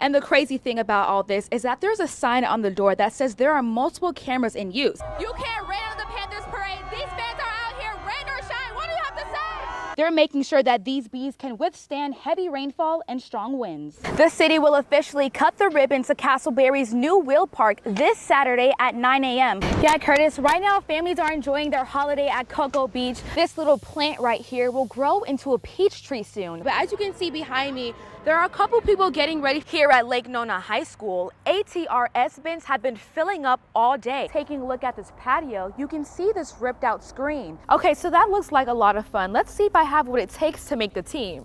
And the crazy thing about all this is that there's a sign on the door that says there are multiple cameras in use. You can't rain on the Panthers parade. These fans are out here, rain or shine. What do you have to say? They're making sure that these bees can withstand heavy rainfall and strong winds. The city will officially cut the ribbon to Castleberry's new wheel park this Saturday at 9 a.m. Yeah, Curtis, right now families are enjoying their holiday at Cocoa Beach. This little plant right here will grow into a peach tree soon. But as you can see behind me, there are a couple people getting ready here at Lake Nona High School. ATRS bins have been filling up all day. Taking a look at this patio, you can see this ripped out screen. Okay, so that looks like a lot of fun. Let's see if I have what it takes to make the team.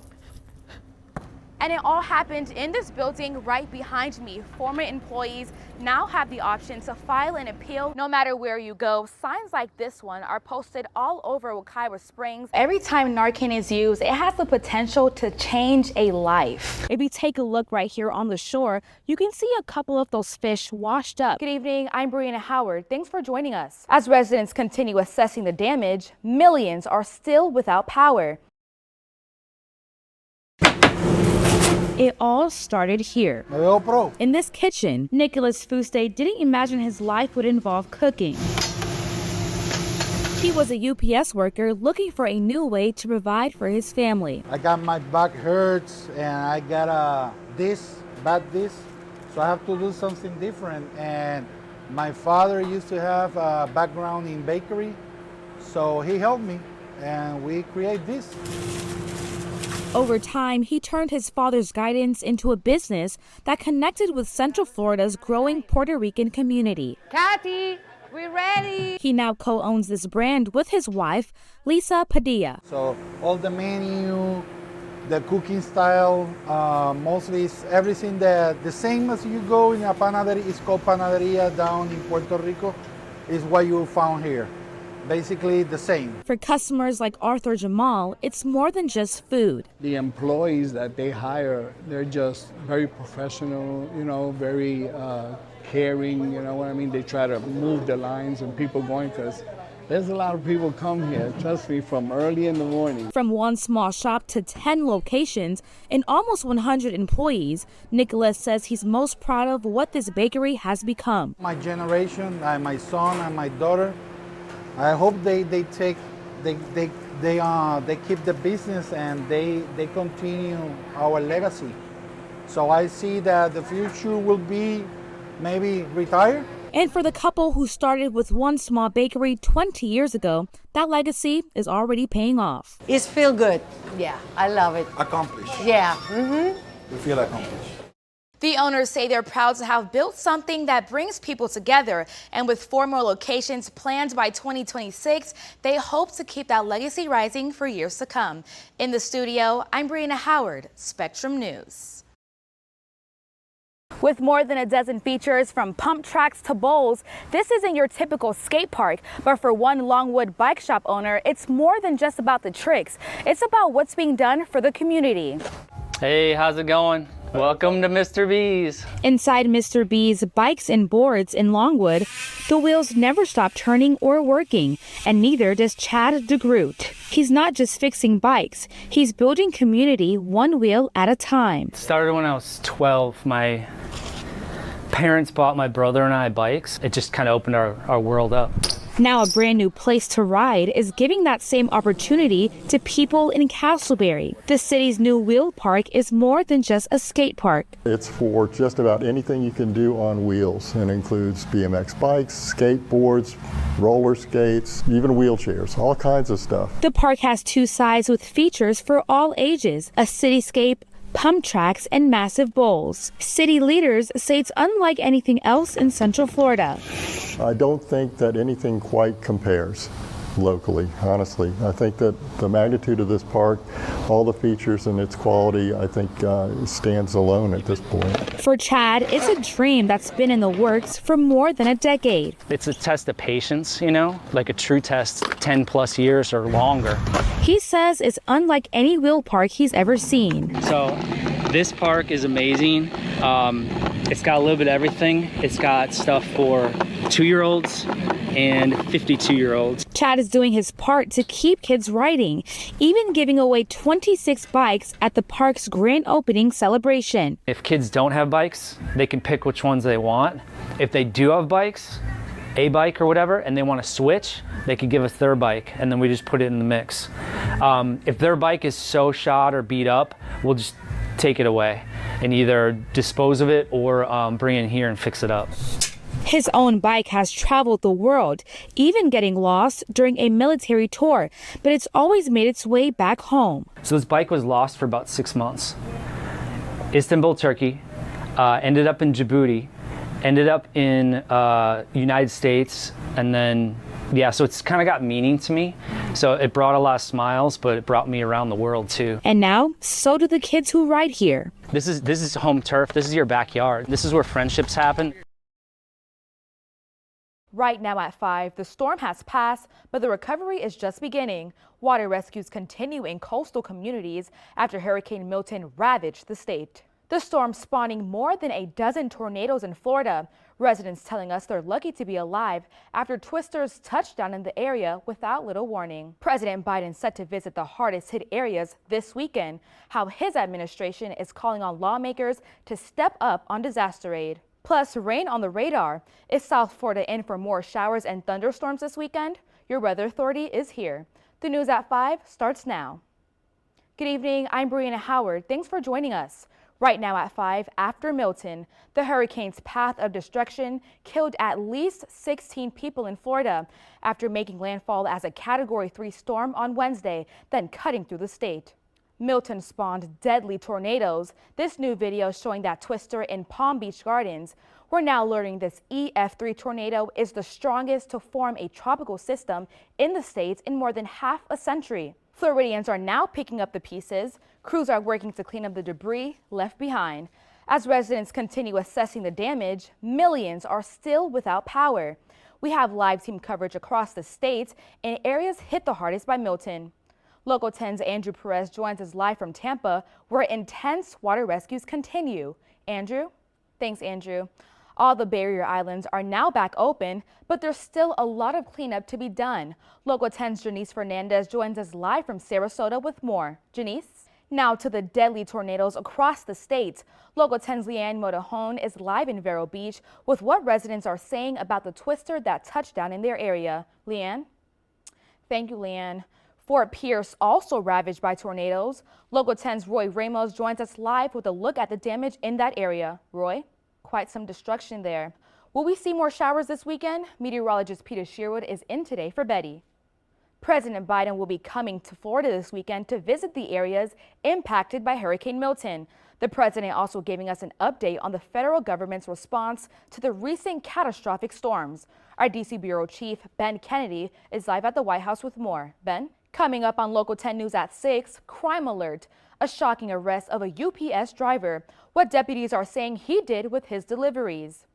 And it all happened in this building right behind me. Former employees now have the option to file an appeal no matter where you go. Signs like this one are posted all over Wekiwa Springs. Every time Narcan is used, it has the potential to change a life. If you take a look right here on the shore, you can see a couple of those fish washed up. Good evening, I'm Bryanna Howard. Thanks for joining us. As residents continue assessing the damage, millions are still without power. It all started here. In this kitchen, Nicholas Fuste didn't imagine his life would involve cooking. He was a UPS worker looking for a new way to provide for his family. I got my back hurts and I got bad disc, so I have to do something different. And my father used to have a background in bakery, so he helped me and we create this. Over time, he turned his father's guidance into a business that connected with Central Florida's growing Puerto Rican community. Kathy, we're ready. He now co-owns this brand with his wife, Lisa Padilla. So all the menu, the cooking style, mostly is everything that the same as you go in a panaderia, it's called panaderia down in Puerto Rico, is what you found here. Basically the same. For customers like Arthur Jamal, it's more than just food. The employees that they hire, they're just very professional, very caring, you know what I mean? They try to move the lines and people going, because there's a lot of people come here, trust me, from early in the morning. From one small shop to 10 locations and almost 100 employees, Nicholas says he's most proud of what this bakery has become. My generation, my son and my daughter, I hope they keep the business and they continue our legacy. So I see that the future will be maybe retire. And for the couple who started with one small bakery 20 years ago, that legacy is already paying off. It's feel good. Yeah, I love it. Accomplished. Yeah. We feel accomplished. The owners say they're proud to have built something that brings people together. And with 4 more locations planned by 2026, they hope to keep that legacy rising for years to come. In the studio, I'm Bryanna Howard, Spectrum News. With more than a dozen features from pump tracks to bowls, this isn't your typical skate park. But for one Longwood bike shop owner, it's more than just about the tricks. It's about what's being done for the community. Hey, how's it going? Welcome to Mr. B's. Inside Mr. B's Bikes and Boards in Longwood, the wheels never stop turning or working, and neither does Chad DeGroot. He's not just fixing bikes, he's building community one wheel at a time. Started when I was 12. My parents bought my brother and I bikes. It just kind of opened our world up. Now a brand new place to ride is giving that same opportunity to people in Castleberry. The city's new wheel park is more than just a skate park. It's for just about anything you can do on wheels, and includes BMX bikes, skateboards, roller skates, even wheelchairs, all kinds of stuff. The park has 2 sides with features for all ages, a cityscape, pump tracks, and massive bowls. City leaders say it's unlike anything else in Central Florida. I don't think that anything quite compares locally, honestly. I think that the magnitude of this park, all the features and its quality, I think stands alone at this point. For Chad, it's a dream that's been in the works for more than a decade. It's a test of patience, like a true test, 10 plus years or longer. He says it's unlike any wheel park he's ever seen. So this park is amazing. It's got a little bit of everything. It's got stuff for 2-year-olds, and 52-year-olds. Chad is doing his part to keep kids riding, even giving away 26 bikes at the park's grand opening celebration. If kids don't have bikes, they can pick which ones they want. If they do have bikes, a bike or whatever, and they want to switch, they could give us their bike, and then we just put it in the mix. If their bike is so shot or beat up, we'll just take it away and either dispose of it or bring it in here and fix it up. His own bike has traveled the world, even getting lost during a military tour, but it's always made its way back home. So this bike was lost for about 6 months. Istanbul, Turkey, ended up in Djibouti, ended up in United States, and then yeah, so it's kind of got meaning to me. So it brought a lot of smiles, but it brought me around the world too. And now, so do the kids who ride here. This is home turf. This is your backyard. This is where friendships happen. Right now at 5, the storm has passed, but the recovery is just beginning. Water rescues continue in coastal communities after Hurricane Milton ravaged the state. The storm spawning more than a dozen tornadoes in Florida. Residents telling us they're lucky to be alive after twisters touched down in the area without little warning. President Biden set to visit the hardest hit areas this weekend. How his administration is calling on lawmakers to step up on disaster aid. Plus, rain on the radar. Is South Florida in for more showers and thunderstorms this weekend? Your weather authority is here. The news at 5 starts now. Good evening, I'm Bryanna Howard. Thanks for joining us. Right now at 5, after Milton, the hurricane's path of destruction killed at least 16 people in Florida after making landfall as a Category 3 storm on Wednesday, then cutting through the state. Milton spawned deadly tornadoes. This new video showing that twister in Palm Beach Gardens. We're now learning this EF3 tornado is the strongest to form a tropical system in the states in more than half a century. Floridians are now picking up the pieces. Crews are working to clean up the debris left behind. As residents continue assessing the damage, millions are still without power. We have live team coverage across the state in areas hit the hardest by Milton. Local 10's Andrew Perez joins us live from Tampa, where intense water rescues continue. Andrew? Thanks, Andrew. All the barrier islands are now back open, but there's still a lot of cleanup to be done. Local 10's Janice Fernandez joins us live from Sarasota with more. Janice? Now to the deadly tornadoes across the state. Local 10's Leanne Modajon is live in Vero Beach with what residents are saying about the twister that touched down in their area. Leanne? Thank you, Leanne. Fort Pierce also ravaged by tornadoes. Local 10's Roy Ramos joins us live with a look at the damage in that area. Roy? Quite some destruction there. Will we see more showers this weekend? Meteorologist Peter Sherwood is in today for Betty. President Biden will be coming to Florida this weekend to visit the areas impacted by Hurricane Milton. The president also giving us an update on the federal government's response to the recent catastrophic storms. Our D.C. Bureau Chief Ben Kennedy is live at the White House with more. Ben? Coming up on Local 10 News at 6, crime alert. A shocking arrest of a UPS driver. What deputies are saying he did with his deliveries.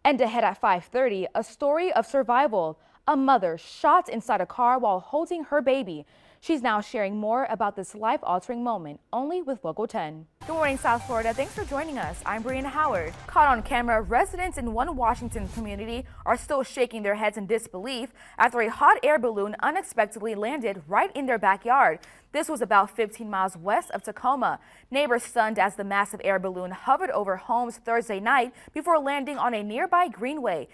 And ahead at 5:30, a story of survival. A mother shot inside a car while holding her baby. She's now sharing more about this life-altering moment, only with Local 10. Good morning, South Florida. Thanks for joining us. I'm Bryanna Howard. Caught on camera, residents in one Washington community are still shaking their heads in disbelief after a hot air balloon unexpectedly landed right in their backyard. This was about 15 miles west of Tacoma. Neighbors stunned as the massive air balloon hovered over homes Thursday night before landing on a nearby greenway.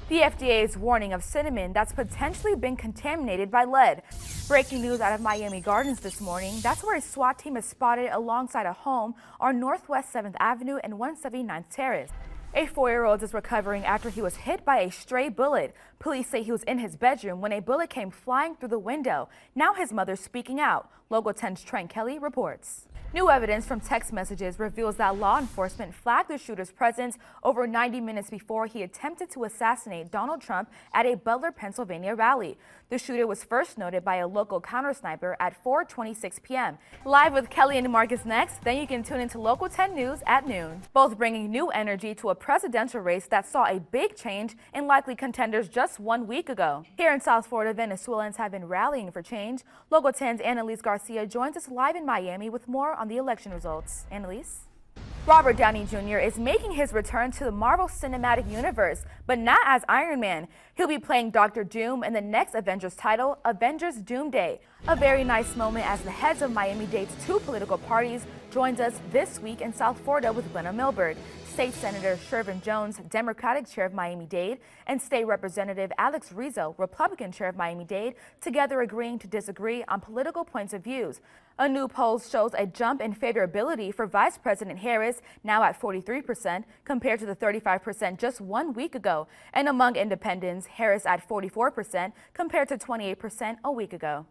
The FDA is warning of cinnamon that's potentially been contaminated by lead. Breaking news out of Miami Gardens this morning. That's where a SWAT team is spotted alongside a home on Northwest 7th Avenue and 179th Terrace. A 4-year-old is recovering after he was hit by a stray bullet. Police say he was in his bedroom when a bullet came flying through the window. Now his mother's speaking out. Local 10's Trent Kelly reports. New evidence from text messages reveals that law enforcement flagged the shooter's presence over 90 minutes before he attempted to assassinate Donald Trump at a Butler, Pennsylvania rally. The shooter was first noted by a local counter-sniper at 4:26 p.m. Live with Kelly and Marcus next, then you can tune into Local 10 News at noon. Both bringing new energy to a presidential race that saw a big change in likely contenders just 1 week ago. Here in South Florida, Venezuelans have been rallying for change. Local 10's Annalise Garcia joins us live in Miami with more on the election results. Annalise? Robert Downey Jr. is making his return to the Marvel Cinematic Universe, but not as Iron Man. He'll be playing Dr. Doom in the next Avengers title, Avengers Doomsday. A very nice moment as the heads of Miami-Dade's two political parties joins us this week in South Florida with Glenna Milberg. State Senator Shervin Jones, Democratic Chair of Miami-Dade, and State Representative Alex Rizzo, Republican Chair of Miami-Dade, together agreeing to disagree on political points of views. A new poll shows a jump in favorability for Vice President Harris, now at 43%, compared to the 35% just 1 week ago. And among independents, Harris at 44%, compared to 28% a week ago.